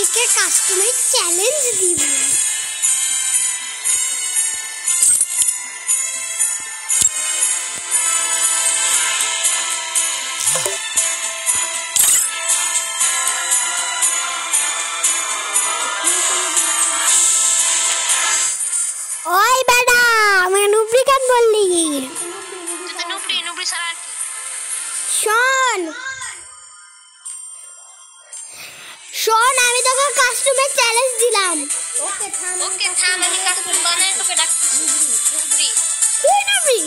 নুবরিকে customise challenge দিব। ওই বেটা আমি নুবরি কেন বললি? নুবরি ছাড়া আর কি? শোন শোন, আমি তোকে কাস্টমাইজ চ্যালেঞ্জ দিলাম। ওকে থাম আমি কাস্টম বানাই তোকে ডাকতেছি। নুবরি তুই নুবরি?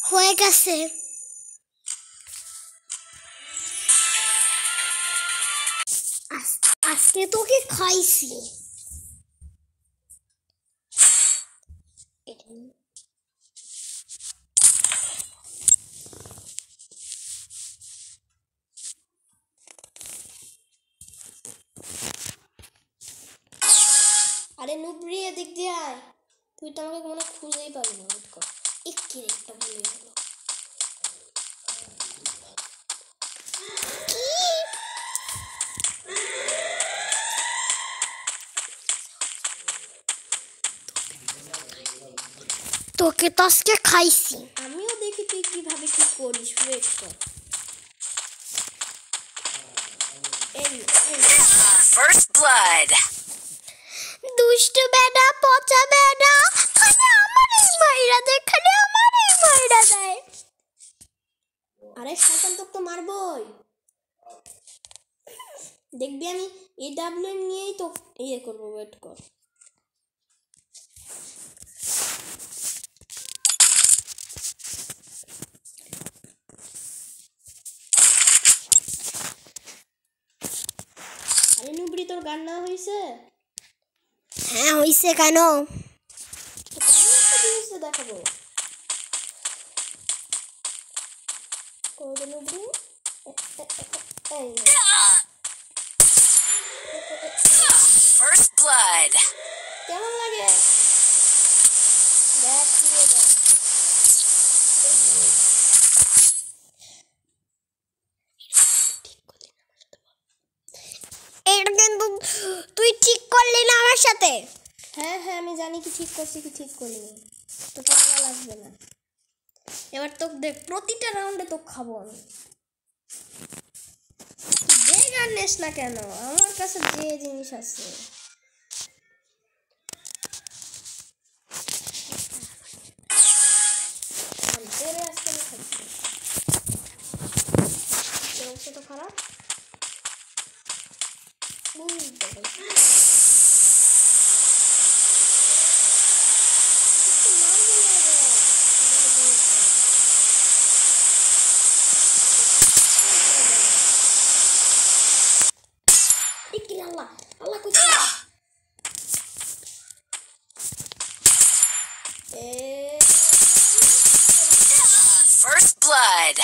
হয়ে গেছে। আজকে তোকে খাইছি। আরে নুবরি এদিক দিয়ে আয়, তুই তো আমাকে কোনো খুঁজেই পাবি না। ওয়েট কর, একটু ভুলে গেল। তোকে তো আজকে খাইছি। আমিও দেখি তুই কিভাবে কি করিস। ওয়েট কর। First blood. দুষ্টু বেটা, পচা বেটা, খালি আমারই মাইরা দেয়, খালি আমারই মাইরা দেয়। আরে শয়তান, তোকে তো মারবই। দেখবি আমি AWM নিয়েই তো ইয়ে করবো। ওয়েট কর। আরে নুবরি, তোর গান না হয়েছে? হ্যাঁ হইছে। কেন? দেখাবো। নুবরি First blood. কেমন লাগে? দেখ এটা কিন্তু তুই ঠিক করলি না আমার সাথে। হ্যাঁ আমি জানি কি ঠিক করছি কি ঠিক করিনি। তো টাকা লাগবে না। এবার তোকে দেখ, প্রতিটা রাউন্ডে তোকে খাবো আমি। যে গান নেস না কেন, আমার কাছে যে জিনিস আছে। তো খারাপ আল্লাহ কুছ First blood.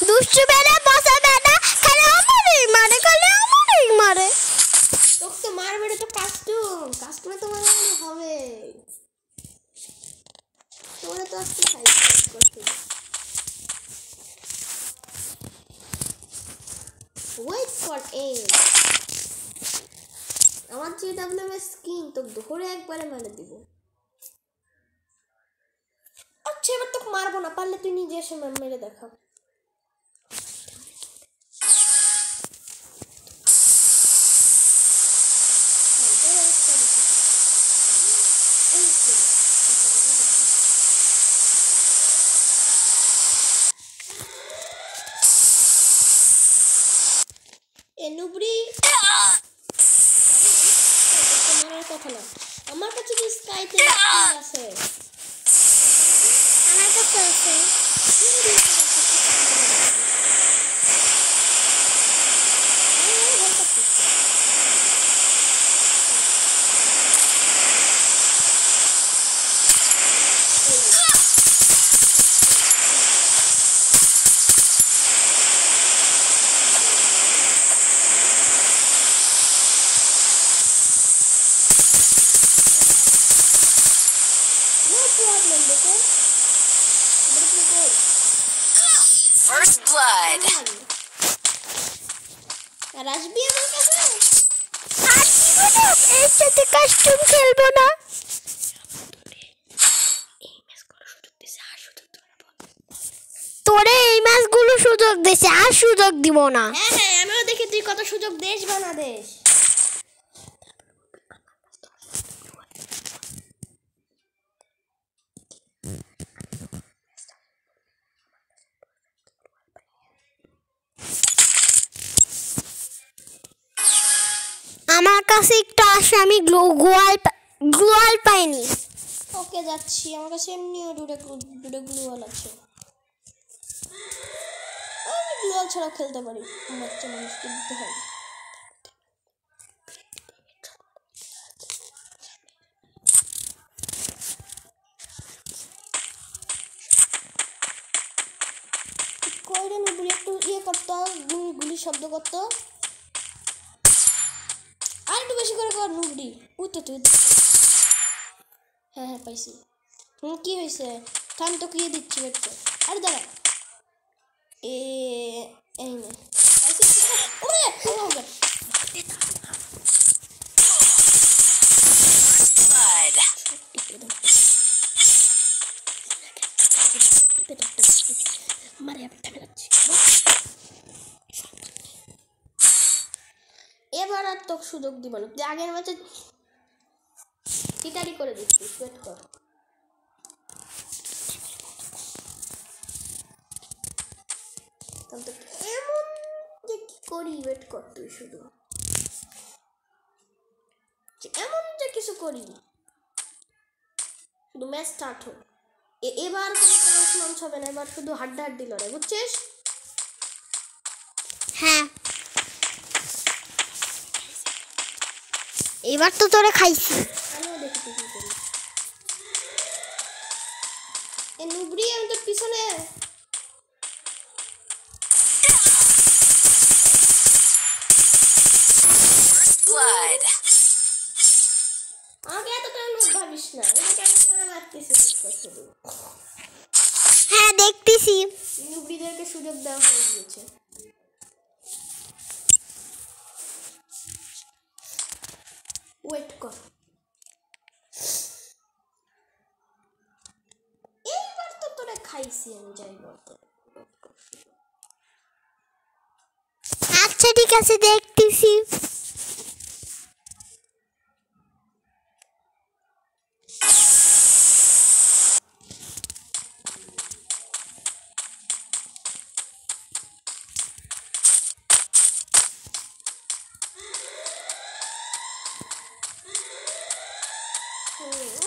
দুষ্টু বেটা, পচা বেটা, খালি আমারই মারে, খালি আমারই মারে। তোকে তো মারবে, তো কাস্টমে তো মারবে হবে। তোরা তো আজকে সাইড করতে। Wait for em. আমার JWM স্কিন তো ধরে একবারে মেরে দিব। আচ্ছা এবার তোকে মারবো না, পারলে তুই নিজে এসে মেরে দেখা। নুবরি কথা না, আমার কাছে কি স্কাইতে আছে? আমার কাছে আছে। First blood. আর আসবি আমার কাছে? আর জীবনে এর সাথে কাস্টম খেলবো না। তোরে এই ম্যাচগুলো সুযোগ দিছে, আর সুযোগ দিব না। হ্যাঁ হ্যাঁ, আমিও দেখি তুই কত সুযোগ দেশ বানা দেশ। আমার কাছে একটু আসে, আমি গ্লোয়াল পাইনি। ওকে যাচ্ছি, আমার কাছে এমনিও দুটো গ্লুয়াল আছে। আমি গ্লুয়াল ছাড়া খেলতে পারি, বাচ্চা মানুষকে দিতে হয়। কইরে নুবুড়ি একটু ইয়ে করতো, গুলি শব্দ করতো। আর একটু বেশি করে কর নুবুড়ি। উঠতে তুই। হ্যাঁ হ্যাঁ পাইছি। কি হয়েছে? থাম তো কি দিচ্ছি বেটে। আরে দাঁড়া। এই নে পাইছি। ওরে ওরে Blood. এবার আর তোকে সুযোগ দিব না। তুই আগের ম্যাচে টিটারি করে দিচ্ছিস। ওয়েট কর। এমন যে কি করি, ওয়েট কর তুই শুধু। এমন যে কিছু করি, শুধু ম্যাচ স্টার্ট হোক। এবার কোনো চান্স লঞ্চ হবে না, এবার শুধু হাড্ডাহাড্ডি লড়াই, বুঝছিস? হ্যাঁ, এবার তো তোরে খাইছি। আমিও দেখি তুই কি করিস। এ নুবড়ি, আমি তোর পিছনে। First blood. আমাকে এতটা নুব ভাবিস না, এটাকে আমি তোরা মারতেছি শুধু। হ্যাঁ দেখতেছি। নুবড়িদেরকে সুযোগ দেওয়া হয়ে গিয়েছে। ওয়েট কর। এইবার তো তোরা খাইছি আমি, যাই বলতে। আচ্ছা ঠিক আছে, দেখতেছি।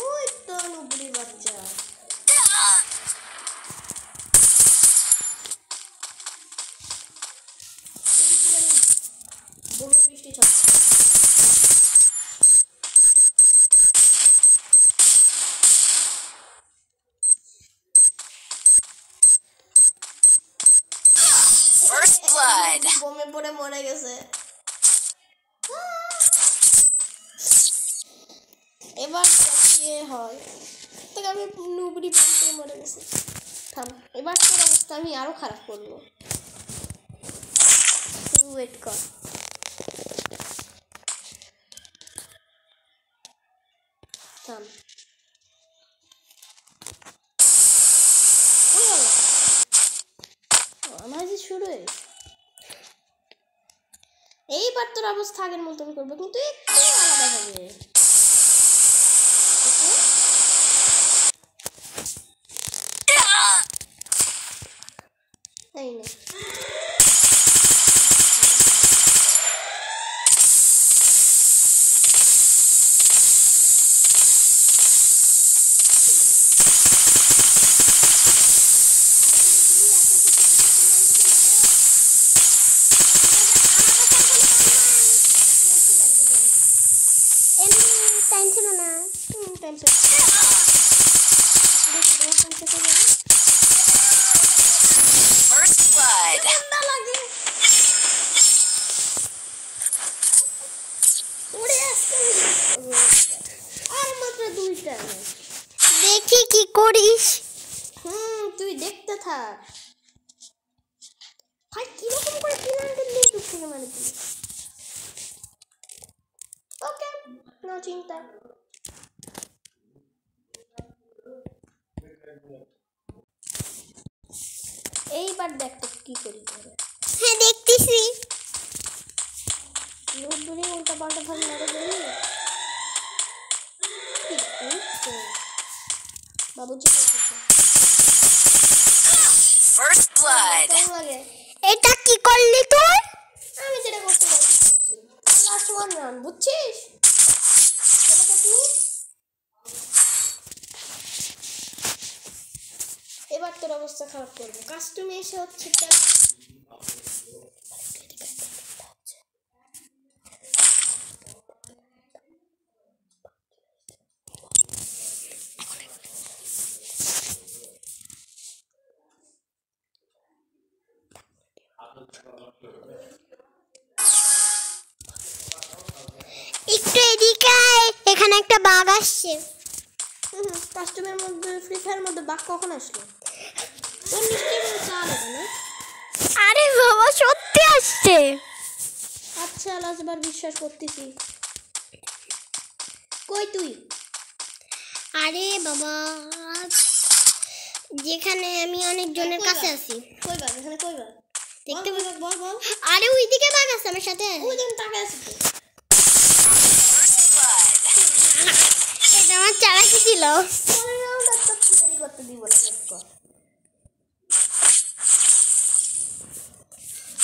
ওই তো নুবড়ি বাচ্চা। বড় বৃষ্টি ছড়ছে। First blood. বোমে পড়ে মরে গেছে। এবার কি হয়? তাকে আমি নুবড়ি বলতে মরে গেছে। থাম, এবার তোর অবস্থা আমি আরো খারাপ করবো। তুই ওয়েট কর। থাম। আমার যে শুরু হয়েছে। এইবার তোর অবস্থা আগের মতন করবে, কিন্তু একটু আলাদা হবে। এই নে। টাইম ছিল না। টাইম শেষ। First blood. আর মাত্র 2টা। দেখি কি করিস। তুই দেখতে থাক। ভাই কিরকম করে 300 দিয়ে দুঃখ থেকে মারি দিল। ওকে নো চিন্তা। এইবার দেখ তো কি করি করে। হ্যাঁ দেখতেছি। দূরে উল্টা পাল্টা ভাবে মেরে দেবি। বাবুজি First blood. কেমন লাগে? এটা কি করলি তুই? আমি যেটা করতে পারছি লাস্ট ওয়ান রান বুঝছিস? এটাকে তুই এবার তোর অবস্থা খারাপ করবো। কাস্টমে এসে হচ্ছে একটু এদিকে আয়, এখানে একটা বাঘ আসছে। কাস্টমের মধ্যে ফ্রি ফায়ার মধ্যে বাঘ কখন আসলো? তোর নিশ্চয়ই কোনো চাল হবে না? আরে বাবা সত্যি আসছে। আচ্ছা লাস্টবার বিশ্বাস করতেছি। কই তুই? আরে বাবা যেখানে আমি অনেক জনের কাছে আছি। কই বাঘ? এখানে কই বাঘ? দেখতে বল বল বল। আরে ওইদিকে বাঘ আছে আমার সাথে। ওই দিন টাকা আছে তো। First blood. এটা আমার চালাকি ছিল। পরের রাউন্ড আর তো চিটারি করতে দিব না বেশ কর।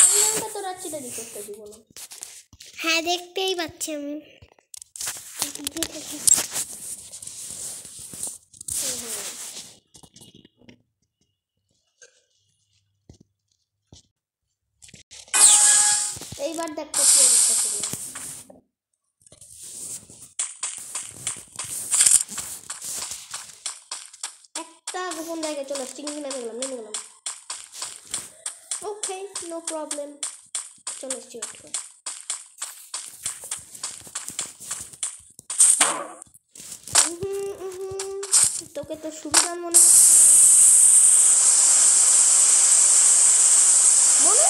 এই রাউন্ডে তো আর চিটারি করতে দিব না। হ্যাঁ দেখতেই পাচ্ছি আমি। এইবার দেখ তো কি অবস্থা করলাম। একটা গোপন জায়গায় চলে আসছি কিন্তু নেমে গেলাম। Okay no problem. চলে আসছি ওয়েট কর। তোকে তো সুবিধা মনে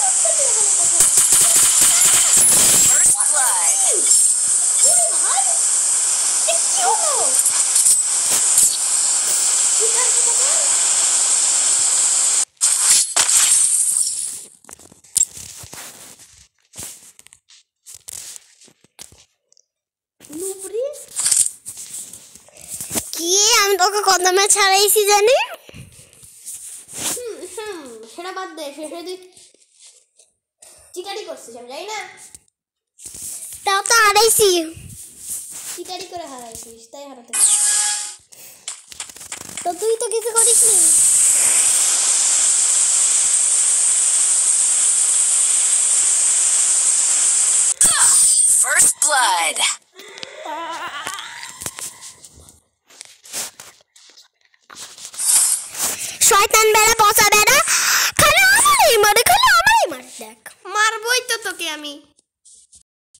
হচ্ছে তুই এখানে কোথায়? First blood. ওরে ভাই এ কি হলো? ঠিক আছে কথা নুবরি কি আমি তোকে কদমে ছাড়াইছি জানি। সেটা বাদ দে। সেটা তুই চিটারি করছিস আমি জানি না। তাও তো হারাইছি। চিটারি করে হারাইছিস তাই হারাতে তো তুই তো কিছু করিসনি। First blood. শয়তান বেড়া পচা বেড়া খালি আমারই মারে দেখ মারবই তো তোকে আমি।